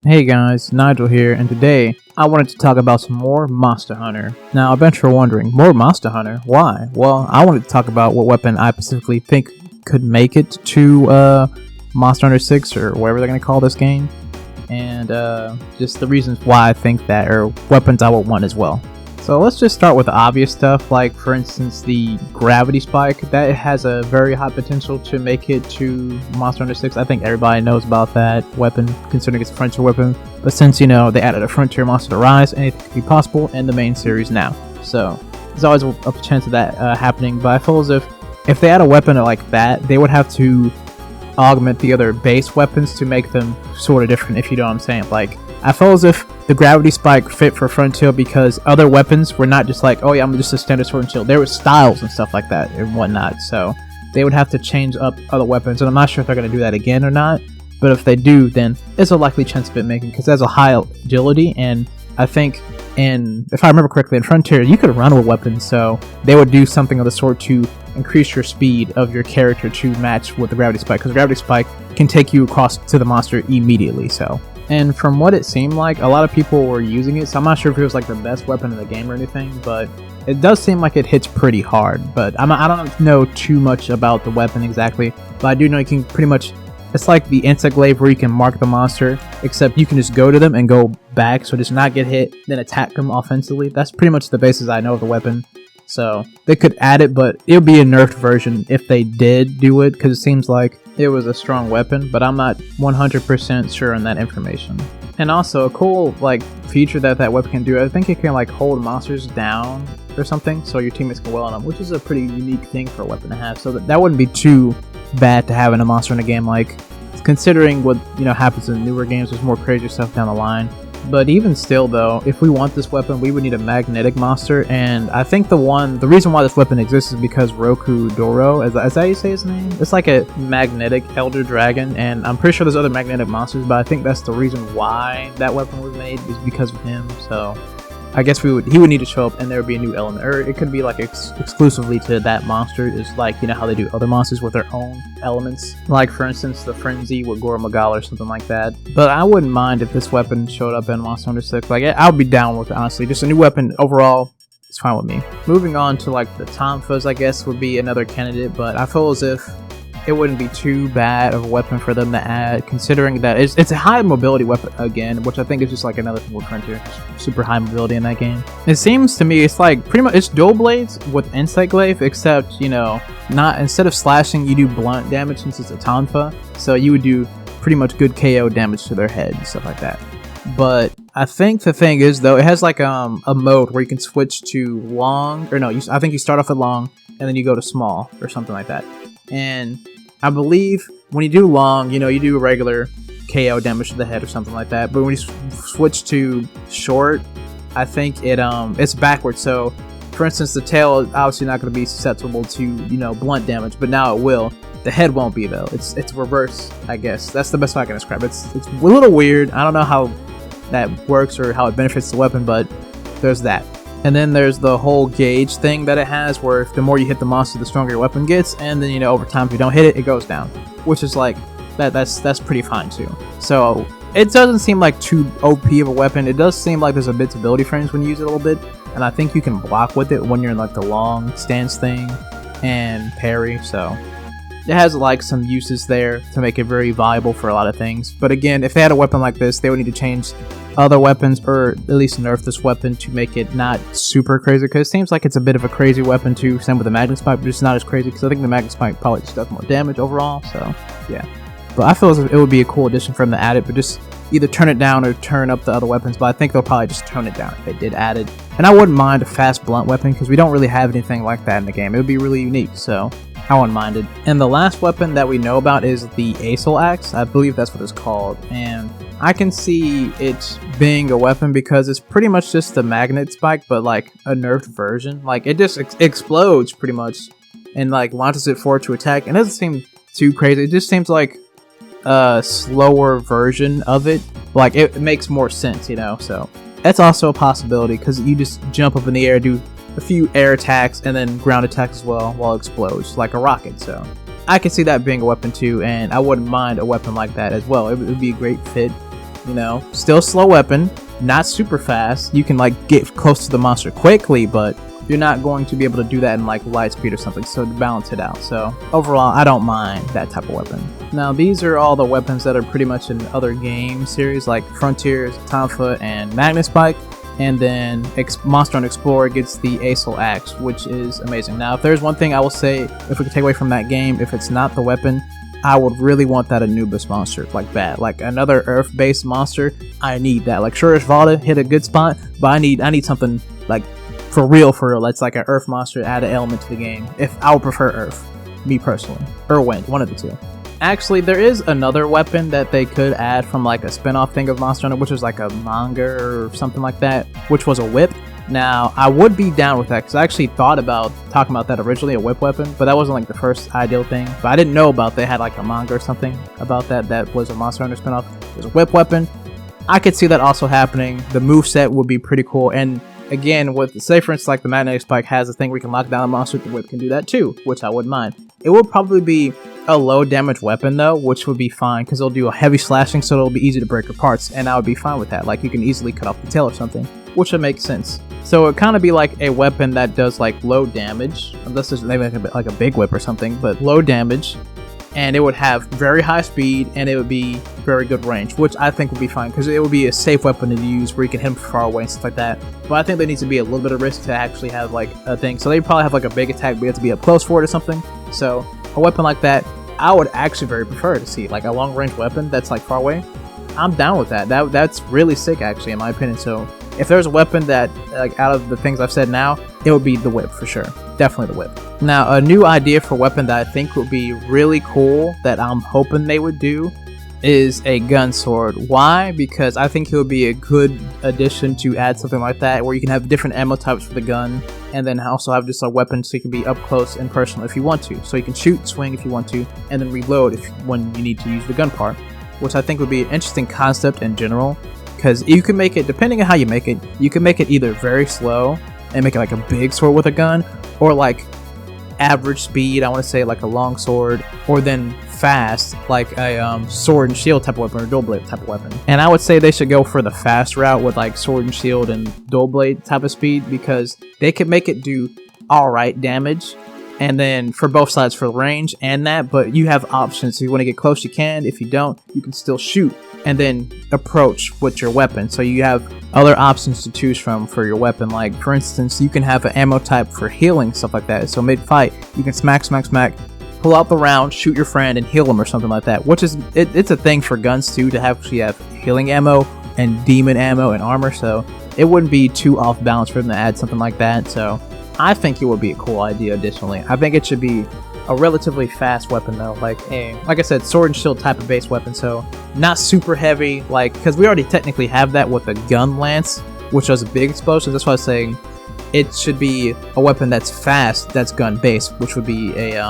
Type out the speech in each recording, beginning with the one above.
Hey guys, Nigel here, and today I wanted to talk about some more Monster Hunter. Now, I bet you're wondering, more Monster Hunter? Why? Well, I wanted to talk about what weapon I specifically think could make it to Monster Hunter 6, or whatever they're going to call this game, and just the reasons why I think that, or weapons I would want as well. So let's just start with the obvious stuff, like for instance the gravity spike. That has a very high potential to make it to Monster Hunter 6. I think everybody knows about that weapon, considering it's a frontier weapon. But since, you know, they added a frontier monster to Rise, anything could be possible in the main series now. So there's always a chance of that happening. But I feel as if they add a weapon like that, they would have to augment the other base weapons to make them sort of different, if you know what I'm saying. Like, I feel as if the gravity spike fit for Frontier because other weapons were not just like, oh yeah, I'm just a standard sword and shield. There were styles and stuff like that and whatnot, so they would have to change up other weapons, and I'm not sure if they're going to do that again or not, but if they do, then it's a likely chance of it making, because there's a high agility, and I think, if I remember correctly, in Frontier, you could run with weapons, so they would do something of the sort to increase your speed of your character to match with the gravity spike, because gravity spike can take you across to the monster immediately, so. And from what it seemed like, a lot of people were using it, so I'm not sure if it was like the best weapon in the game or anything, but it does seem like it hits pretty hard. But I don't know too much about the weapon exactly, but I do know you can pretty much, it's like the insect glaive where you can mark the monster, except you can just go to them and go back, so just not get hit, then attack them offensively. That's pretty much the basis I know of the weapon. So they could add it, but it would be a nerfed version if they did do it, because it seems like it was a strong weapon, but I'm not 100% sure on that information. And also a cool like feature that weapon can do, I think it can like hold monsters down or something, so your teammates can wail on them, which is a pretty unique thing for a weapon to have. So that wouldn't be too bad to have in a monster in a game, like considering what, you know, happens in newer games. There's more crazy stuff down the line. But even still though, if we want this weapon, we would need a magnetic monster, and I think the reason why this weapon exists is because Roku Doro, is that how you say his name? It's like a magnetic elder dragon, and I'm pretty sure there's other magnetic monsters, but I think that's the reason why that weapon was made, is because of him. So I guess he would need to show up, and there would be a new element, or it could be like exclusively to that monster. Is like, you know how they do other monsters with their own elements, like for instance the Frenzy with Goro Magala or something like that. But I wouldn't mind if this weapon showed up in Monster Hunter 6. Like, I would be down with it, honestly. Just a new weapon overall, it's fine with me. Moving on to like the Tonfas, I guess would be another candidate, but I feel as if it wouldn't be too bad of a weapon for them to add, considering that it's a high mobility weapon again, which I think is just like another thing with Frontier. Super high mobility in that game. It seems to me it's like pretty much it's dual blades with insect glaive, except, you know, not, instead of slashing you do blunt damage since it's a Tonfa, so you would do pretty much good KO damage to their head and stuff like that. But I think the thing is though, it has like a mode where you can switch to long, or no, I think you start off at long and then you go to small or something like that. And I believe when you do long, you know, you do a regular KO damage to the head or something like that. But when you switch to short, I think it's backwards. So, for instance, the tail is obviously not going to be susceptible to, you know, blunt damage, but now it will. The head won't be though. It's reverse, I guess. That's the best way I can describe it. It's a little weird. I don't know how that works or how it benefits the weapon, but there's that. And then there's the whole gauge thing that it has, where if the more you hit the monster, the stronger your weapon gets, and then, you know, over time if you don't hit it, it goes down, which is like that's pretty fine too. So it doesn't seem like too OP of a weapon. It does seem like there's invincibility frames when you use it a little bit, and I think you can block with it when you're in like the long stance thing and parry. So it has like some uses there to make it very viable for a lot of things. But again, if they had a weapon like this, they would need to change other weapons, or at least nerf this weapon to make it not super crazy, because it seems like it's a bit of a crazy weapon too. Same with the Magnet Spike, but it's not as crazy, because I think the Magnet Spike probably just does more damage overall. So yeah, but I feel as if it would be a cool addition for them to add it, but just either turn it down or turn up the other weapons. But I think they'll probably just tone it down if they did add it. And I wouldn't mind a fast blunt weapon, because we don't really have anything like that in the game. It would be really unique, so I wouldn't mind it. And the last weapon that we know about is the Accel Axe. I believe that's what it's called, and I can see it being a weapon because it's pretty much just the magnet spike, but like a nerfed version. Like, it just explodes pretty much and like launches it forward to attack, and it doesn't seem too crazy. It just seems like a slower version of it. Like, it makes more sense, you know. So that's also a possibility, because you just jump up in the air, do a few air attacks, and then ground attacks as well while it explodes like a rocket. So I can see that being a weapon too, and I wouldn't mind a weapon like that as well. It would be a great fit. you know, still slow weapon, not super fast. You can like get close to the monster quickly, but you're not going to be able to do that in like light speed or something, so to balance it out. So overall, I don't mind that type of weapon. Now these are all the weapons that are pretty much in other game series like Frontiers, Tonfa, and Magnet Spike. And then Monster Hunter Explorer gets the Accel Axe, which is amazing. Now if there's one thing I will say, if we could take away from that game, if it's not the weapon, I would really want that Anubis monster, like bad. Like another Earth-based monster, I need that. Like sure, Vada hit a good spot, but I need something like for real, that's like an Earth monster, add an element to the game. If I would prefer Earth, me personally, or Wind, one of the two. Actually, there is another weapon that they could add from like a spin-off thing of Monster Hunter, which was like a manga or something like that, which was a whip. Now, I would be down with that, because I actually thought about talking about that originally, a whip weapon, but that wasn't like the first ideal thing. But I didn't know about they had like a manga or something about that was a Monster Hunter spin-off. It was a whip weapon. I could see that also happening. The moveset would be pretty cool, and again, with say for instance like the Magnetic Spike has a thing where you can lock down a monster, the whip can do that too, which I wouldn't mind. It will probably be a low damage weapon though, which would be fine because it'll do a heavy slashing, so it'll be easy to break apart, and I would be fine with that. Like you can easily cut off the tail or something, which would make sense. So it kind of be like a weapon that does like low damage, unless there's maybe like a big whip or something, but low damage, and it would have very high speed, and it would be very good range, which I think would be fine because it would be a safe weapon to use where you can hit them from far away and stuff like that. But I think there needs to be a little bit of risk to actually have like a thing. So they probably have like a big attack, but you have to be up close for it or something. So a weapon like that, I would actually very prefer to see like a long range weapon that's like far away. I'm down with that. That's really sick actually, in my opinion. So if there's a weapon that like out of the things I've said now, it would be the whip for sure. Definitely the whip. Now a new idea for weapon that I think would be really cool that I'm hoping they would do is a gun sword. Why? Because I think it would be a good addition to add something like that where you can have different ammo types for the gun, and then also have just a weapon so you can be up close and personal if you want to. So you can shoot, swing if you want to, and then reload when you need to use the gun part, which I think would be an interesting concept in general, because you can make it, depending on how you make it, you can make it either very slow and make it like a big sword with a gun, or like average speed, I want to say like a long sword, or then fast like a sword and shield type of weapon or dual blade type of weapon. And I would say they should go for the fast route with like sword and shield and dual blade type of speed, because they could make it do alright damage, and then for both sides for range and that, but you have options. If you want to get close, you can. If you don't, you can still shoot and then approach with your weapon. So you have other options to choose from for your weapon. Like for instance, you can have an ammo type for healing, stuff like that. So mid-fight, you can smack, pull out the round, shoot your friend, and heal him or something like that. Which is, it's a thing for guns too, to actually have healing ammo and demon ammo and armor. So it wouldn't be too off balance for them to add something like that. So I think it would be a cool idea. Additionally, I think it should be a relatively fast weapon though, like I said, sword and shield type of base weapon, so not super heavy, like, because we already technically have that with a gun lance, which does a big explosion. That's why I was saying it should be a weapon that's fast, that's gun based, which would be a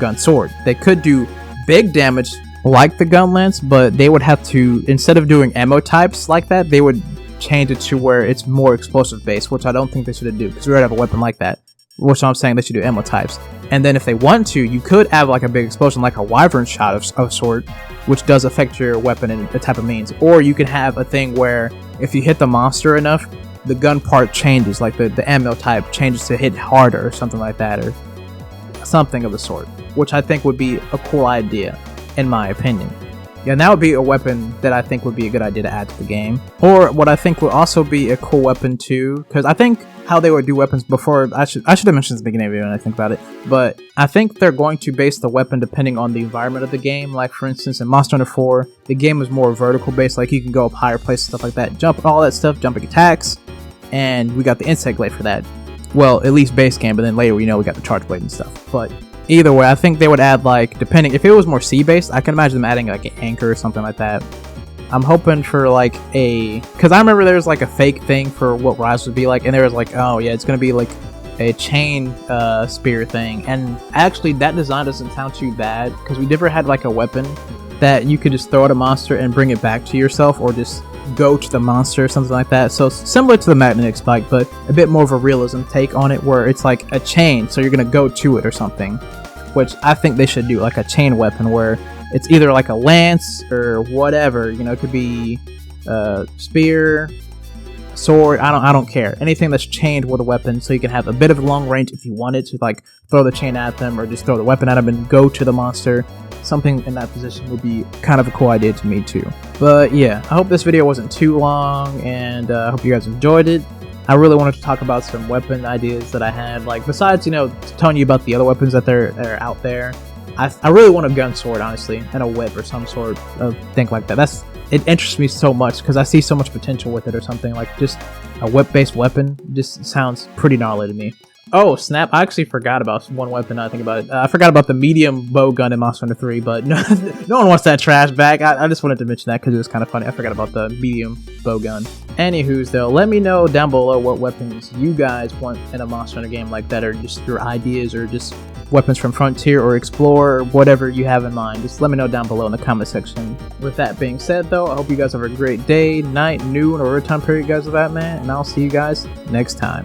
gun sword. They could do big damage like the gun lance, but they would have to, instead of doing ammo types like that, they would change it to where it's more explosive based, which I don't think they should do, because we already have a weapon like that. Which I'm saying they should do ammo types. And then if they want to, you could have like a big explosion, like a wyvern shot of sort, which does affect your weapon in a type of means. Or you can have a thing where if you hit the monster enough, the gun part changes, like the ammo type changes to hit harder or something like that, or something of the sort, which I think would be a cool idea, in my opinion. Yeah, and that would be a weapon that I think would be a good idea to add to the game. Or what I think would also be a cool weapon too, because I think how they would do weapons before, I should have mentioned this at the beginning of the video when I think about it, but I think they're going to base the weapon depending on the environment of the game. Like for instance in Monster Hunter 4, the game was more vertical based, like you can go up higher places, stuff like that, jump, all that stuff, jumping attacks, and we got the insect blade for that. Well, at least base game, but then later we know we got the charge blade and stuff. But either way, I think they would add, like, depending, if it was more sea based, I can imagine them adding like an anchor or something like that. I'm hoping for like because I remember there was like a fake thing for what Rise would be like, and there was like, oh yeah, it's gonna be like a chain spear thing, and actually that design doesn't sound too bad, because we never had like a weapon that you could just throw at a monster and bring it back to yourself, or just go to the monster or something like that. So similar to the Magnetic Spike, but a bit more of a realism take on it, where it's like a chain, so you're gonna go to it or something, which I think they should do, like a chain weapon where it's either like a lance or whatever. You know, it could be spear, sword. I don't care. Anything that's chained with a weapon, so you can have a bit of long range if you wanted to, like throw the chain at them or just throw the weapon at them and go to the monster. Something in that position would be kind of a cool idea to me too. But yeah, I hope this video wasn't too long, and I hope you guys enjoyed it. I really wanted to talk about some weapon ideas that I had, like besides, you know, telling you about the other weapons that are out there. I really want a gun sword, honestly, and a whip or some sort of thing like that. It interests me so much because I see so much potential with it, or something like just a whip-based weapon. Just sounds pretty gnarly to me. Oh snap! I actually forgot about one weapon. Now I think about it. I forgot about the medium bow gun in Monster Hunter 3, but no one wants that trash back. I just wanted to mention that because it was kind of funny. I forgot about the medium bow gun. Anywho's though, let me know down below what weapons you guys want in a Monster Hunter game like that, or just your ideas, or just weapons from Frontier or Explorer, or whatever you have in mind. Just let me know down below in the comment section. With that being said though, I hope you guys have a great day, night, noon, or whatever time period you guys are at, man, and I'll see you guys next time.